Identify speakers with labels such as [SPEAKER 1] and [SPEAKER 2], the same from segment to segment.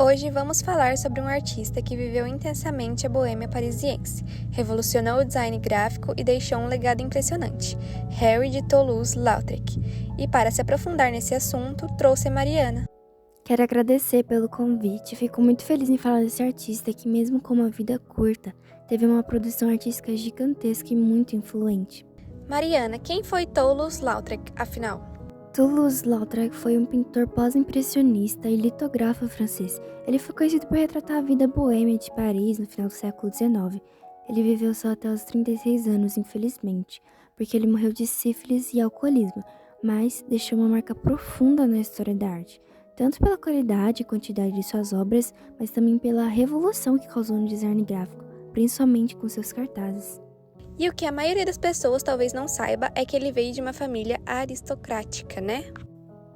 [SPEAKER 1] Hoje vamos falar sobre um artista que viveu intensamente a boêmia parisiense, revolucionou o design gráfico e deixou um legado impressionante, Harry de Toulouse-Lautrec. E para se aprofundar nesse assunto, trouxe a Mariana.
[SPEAKER 2] Quero agradecer pelo convite, fico muito feliz em falar desse artista que, mesmo com uma vida curta, teve uma produção artística gigantesca e muito influente.
[SPEAKER 1] Mariana, quem foi Toulouse-Lautrec, afinal?
[SPEAKER 2] Toulouse-Lautrec foi um pintor pós-impressionista e litografo francês. Ele foi conhecido por retratar a vida boêmia de Paris no final do século XIX. Ele viveu só até os 36 anos, infelizmente, porque ele morreu de sífilis e alcoolismo, mas deixou uma marca profunda na história da arte, tanto pela qualidade e quantidade de suas obras, mas também pela revolução que causou no design gráfico, principalmente com seus cartazes.
[SPEAKER 1] E o que a maioria das pessoas talvez não saiba é que ele veio de uma família aristocrática, né?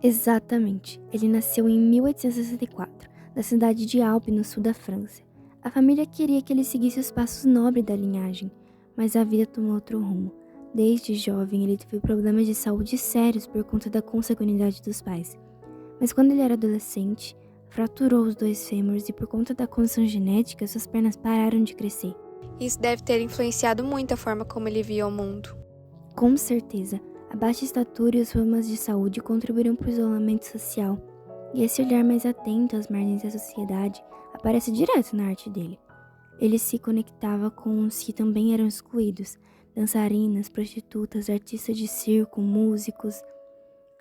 [SPEAKER 2] Exatamente. Ele nasceu em 1864, na cidade de Alpes, no sul da França. A família queria que ele seguisse os passos nobres da linhagem, mas a vida tomou outro rumo. Desde jovem, ele teve problemas de saúde sérios por conta da consanguinidade dos pais. Mas quando ele era adolescente, fraturou os 2 fêmures e por conta da condição genética, suas pernas pararam de crescer.
[SPEAKER 1] Isso deve ter influenciado muito a forma como ele via o mundo.
[SPEAKER 2] Com certeza, a baixa estatura e os problemas de saúde contribuíram para o isolamento social. E esse olhar mais atento às margens da sociedade aparece direto na arte dele. Ele se conectava com os que também eram excluídos, dançarinas, prostitutas, artistas de circo, músicos.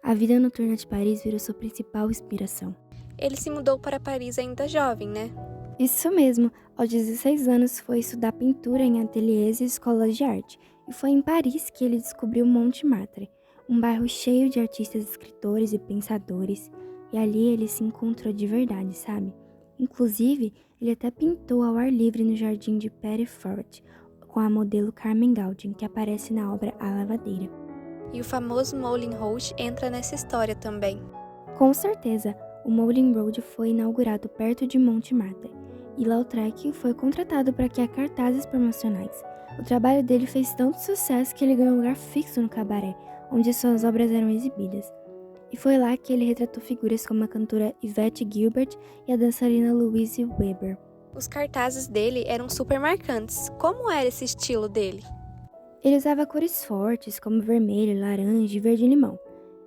[SPEAKER 2] A vida noturna de Paris virou sua principal inspiração.
[SPEAKER 1] Ele se mudou para Paris ainda jovem, né?
[SPEAKER 2] Isso mesmo, aos 16 anos foi estudar pintura em ateliês e escolas de arte, e foi em Paris que ele descobriu Montmartre, um bairro cheio de artistas, escritores e pensadores, e ali ele se encontrou de verdade, sabe? Inclusive, ele até pintou ao ar livre no jardim de Petit-Fort, com a modelo Carmen Gaudian, que aparece na obra A Lavadeira.
[SPEAKER 1] E o famoso Moulin Rouge entra nessa história também.
[SPEAKER 2] Com certeza, o Moulin Rouge foi inaugurado perto de Montmartre, e Lautrec foi contratado para criar cartazes promocionais. O trabalho dele fez tanto sucesso que ele ganhou um lugar fixo no cabaré, onde suas obras eram exibidas. E foi lá que ele retratou figuras como a cantora Yvette Gilbert e a dançarina Louise Weber.
[SPEAKER 1] Os cartazes dele eram super marcantes. Como era esse estilo dele?
[SPEAKER 2] Ele usava cores fortes como vermelho, laranja e verde-limão,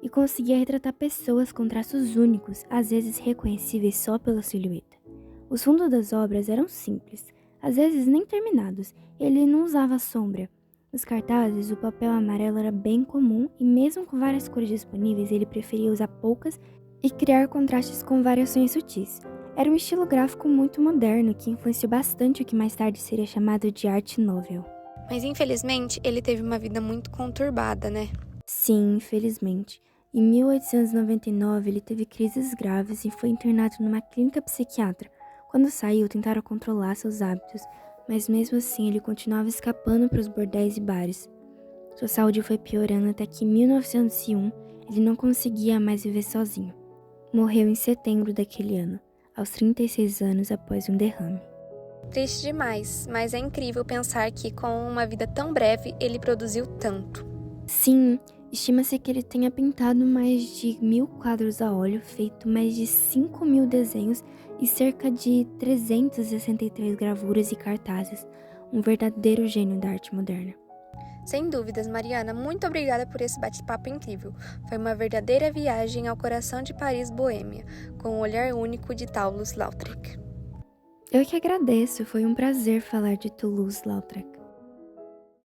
[SPEAKER 2] e conseguia retratar pessoas com traços únicos, às vezes reconhecíveis só pela silhueta. Os fundos das obras eram simples, às vezes nem terminados, e ele não usava sombra. Nos cartazes, o papel amarelo era bem comum e mesmo com várias cores disponíveis, ele preferia usar poucas e criar contrastes com variações sutis. Era um estilo gráfico muito moderno que influenciou bastante o que mais tarde seria chamado de arte novel.
[SPEAKER 1] Mas infelizmente, ele teve uma vida muito conturbada, né?
[SPEAKER 2] Sim, infelizmente. Em 1899, ele teve crises graves e foi internado numa clínica psiquiátrica. Quando saiu, tentaram controlar seus hábitos, mas mesmo assim ele continuava escapando para os bordéis e bares. Sua saúde foi piorando até que em 1901 ele não conseguia mais viver sozinho. Morreu em setembro daquele ano, aos 36 anos após um derrame.
[SPEAKER 1] Triste demais, mas é incrível pensar que com uma vida tão breve ele produziu tanto.
[SPEAKER 2] Sim, estima-se que ele tenha pintado mais de 1.000 quadros a óleo, feito mais de 5.000 desenhos e cerca de 363 gravuras e cartazes. Um verdadeiro gênio da arte moderna.
[SPEAKER 1] Sem dúvidas, Mariana, muito obrigada por esse bate-papo incrível. Foi uma verdadeira viagem ao coração de Paris boêmia, com o olhar único de Toulouse-Lautrec.
[SPEAKER 2] Eu que agradeço, foi um prazer falar de Toulouse-Lautrec.